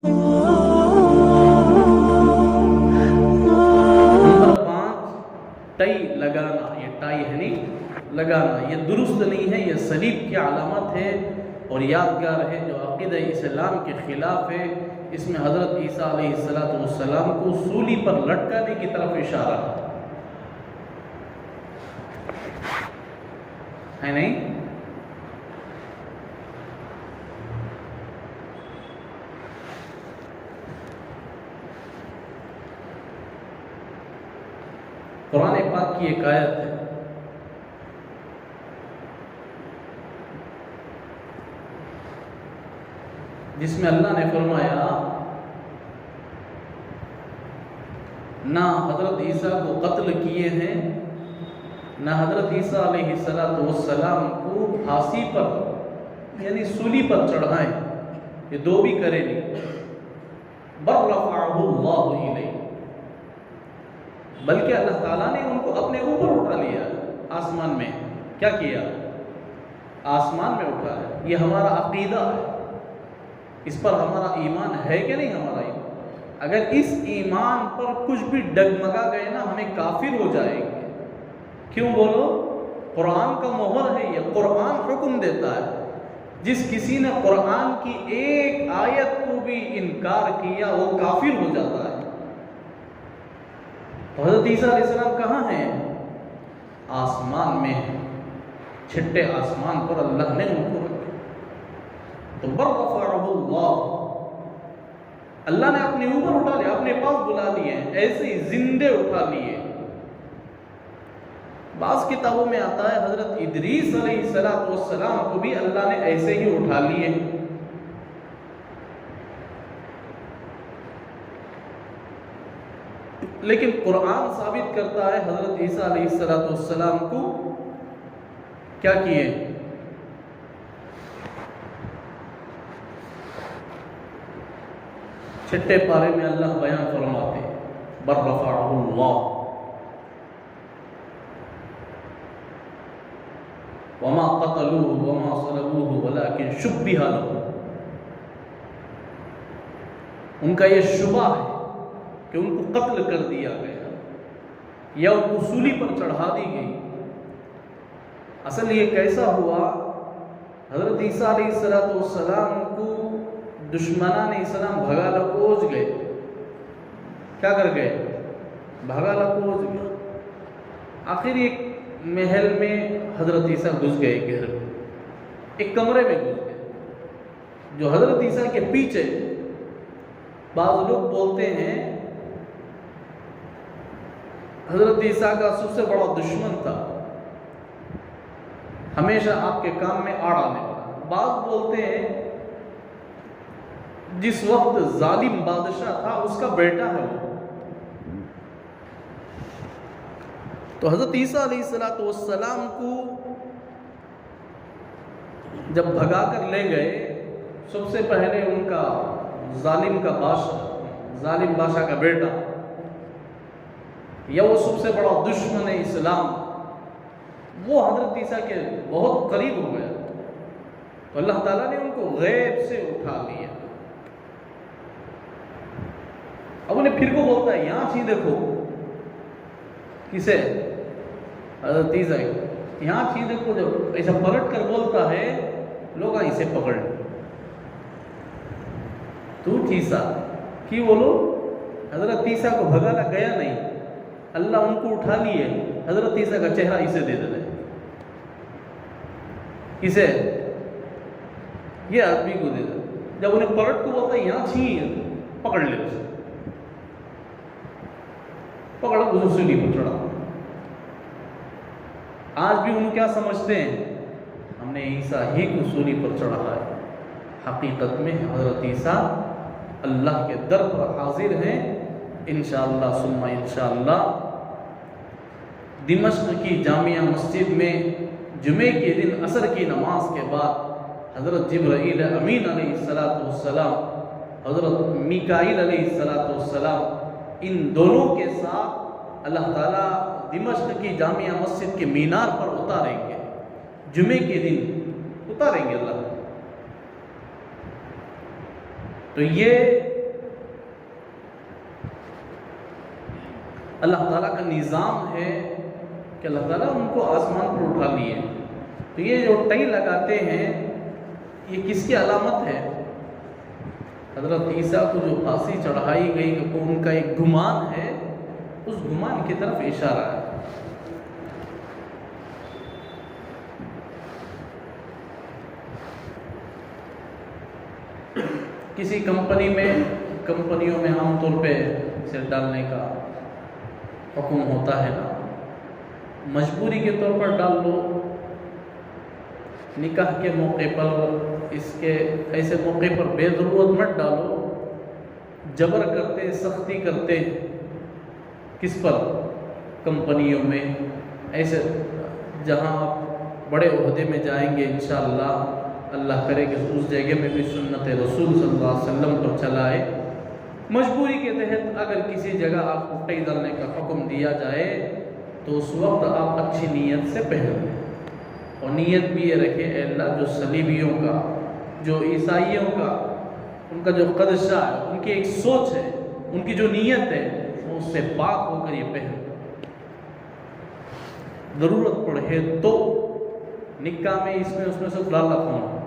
Number 5 tie لگانا. یہ tie ہے نہیں لگانا، یہ درست نہیں ہے، یہ صلیب کی علامت ہے اور یادگار ہے جو عقیدہ اسلام کے خلاف ہے. اس میں حضرت عیسیٰ علیہ السلام کو سولی پر لٹکانے کی طرف اشارہ ہے نہیں. قرآن پاک کی ایک آیت ہے جس میں اللہ نے فرمایا نہ حضرت عیسیٰ کو قتل کیے ہیں نہ حضرت عیسیٰ علیہ السلام کو پھانسی پر یعنی سولی پر چڑھائیں، یہ دو بھی کرے نہیں. بل رفعہ اللہ الیہ، بلکہ اللہ تعالیٰ نے ان کو اپنے اوپر اٹھا لیا. آسمان میں کیا کیا؟ آسمان میں اٹھا ہے. یہ ہمارا عقیدہ ہے، اس پر ہمارا ایمان ہے کہ نہیں ہمارا ایمان؟ اگر اس ایمان پر کچھ بھی ڈگمگا گئے نا ہمیں کافر ہو جائیں گے. کیوں بولو؟ قرآن کا مہر ہے یہ، قرآن حکم دیتا ہے. جس کسی نے قرآن کی ایک آیت کو بھی انکار کیا وہ کافر ہو جاتا ہے. تو حضرت عیسیٰ علیہ السلام کہاں ہیں؟ آسمان میں ہیں، چھٹے آسمان پر اللہ نے ان کو رکھا. تو بل رفعہ اللہ، اللہ نے اپنے اوپر اٹھا لیا، اپنے پاس بلا لیے، ایسے ہی زندے اٹھا لیے. بعض کتابوں میں آتا ہے حضرت ادریس علیہ السلام کو بھی اللہ نے ایسے ہی اٹھا لیے. لیکن قرآن ثابت کرتا ہے حضرت عیسیٰ علیہ السلام کو کیا کیے؟ چھٹے پارے میں اللہ بیان فرماتے بل رفعہ اللہ وما قتلوه وما صلبوه ولكن شبه لهم. ان کا یہ شبہ ہے کہ ان کو قتل کر دیا گیا یا ان کو سولی پر چڑھا دی گئی. اصل یہ کیسا ہوا؟ حضرت عیسیٰ علیہ السلام کو دشمنان اسلام بھگا لکوز گئے. کیا کر گئے؟ بھگا لکوز گئے. آخر ایک محل میں حضرت عیسیٰ گھس گئے، گھر میں ایک کمرے میں گھس گئے جو حضرت عیسیٰ کے پیچھے. بعض لوگ بولتے ہیں حضرت عیسیٰ کا سب سے بڑا دشمن تھا، ہمیشہ آپ کے کام میں آڑ آنے والا. بعض بولتے ہیں جس وقت ظالم بادشاہ تھا اس کا بیٹا ہے وہ. تو حضرت عیسیٰ علیہ السلام کو جب بھگا کر لے گئے، سب سے پہلے ان کا ظالم بادشاہ کا بیٹا یا وہ سب سے بڑا دشمن اسلام، وہ حضرت عیسیٰ کے بہت قریب ہو گیا. تو اللہ تعالیٰ نے ان کو غیب سے اٹھا لیا. اب انہیں پھر کو بولتا ہے یہاں چیز دیکھو. کسے؟ حضرت عیسیٰ یہاں چیز دیکھو. جب ایسا پلٹ کر بولتا ہے لوگ اسے پکڑ تو عیسیٰ کی بولو. حضرت عیسیٰ کو بھگانا گیا نہیں، اللہ ان کو اٹھا لیے. حضرت عیسیٰ کا چہرہ اسے دے دے. کسے؟ یہ آدمی کو دے دے. جب انہیں پلٹ کو بولتا ہے یہاں چھین پکڑ لے، اسے پکڑا اسے سولی پر چڑھا. آج بھی ان کیا سمجھتے ہیں؟ ہم نے عیسیٰ ہی کو سولی پر چڑھا ہے. حقیقت میں حضرت عیسیٰ اللہ کے در پر حاضر ہیں انشاءاللہ ثم انشاءاللہ. دمشق کی جامعہ مسجد میں جمعے کے دن عصر کی نماز کے بعد حضرت جبرائیل امین علیہ السلام، حضرت میکائیل علیہ السلام، ان دونوں کے ساتھ اللہ تعالیٰ دمشق کی جامعہ مسجد کے مینار پر اتاریں گے. جمعے کے دن اتاریں گے اللہ. تو یہ اللہ تعالیٰ کا نظام ہے کہ اللہ تعالیٰ ان کو آسمان پر اٹھا لیے. تو یہ جو ٹئی لگاتے ہیں یہ کس کی علامت ہے؟ حضرت عیسیٰ کو جو پھانسی چڑھائی گئی کہ ان کا ایک گمان ہے، اس گمان کی طرف اشارہ ہے. کسی کمپنیوں میں عام طور پہ سر ڈالنے کا حکم ہوتا ہے نا، مجبوری کے طور پر ڈال لو، نکاح کے موقع پر، اس کے ایسے موقع پر بے ضرورت مت ڈالو. جبر کرتے، سختی کرتے، کس پر؟ کمپنیوں میں. ایسے جہاں آپ بڑے عہدے میں جائیں گے انشاءاللہ، اللہ کرے کہ اس جگہ میں بھی سنت رسول صلی اللہ علیہ وسلم پر چلائے. مجبوری کے تحت اگر کسی جگہ آپ کو ٹئی ڈالنے کا حکم دیا جائے تو اس وقت آپ اچھی نیت سے پہن لیں، اور نیت بھی یہ رکھے اے اللہ جو صلیبیوں کا، جو عیسائیوں کا، ان کا جو قدشہ ہے، ان کی ایک سوچ ہے، ان کی جو نیت ہے، وہ اس سے پاک ہو کر یہ پہن. ضرورت پڑے تو نکاح میں اس میں اس میں سے ڈالا فون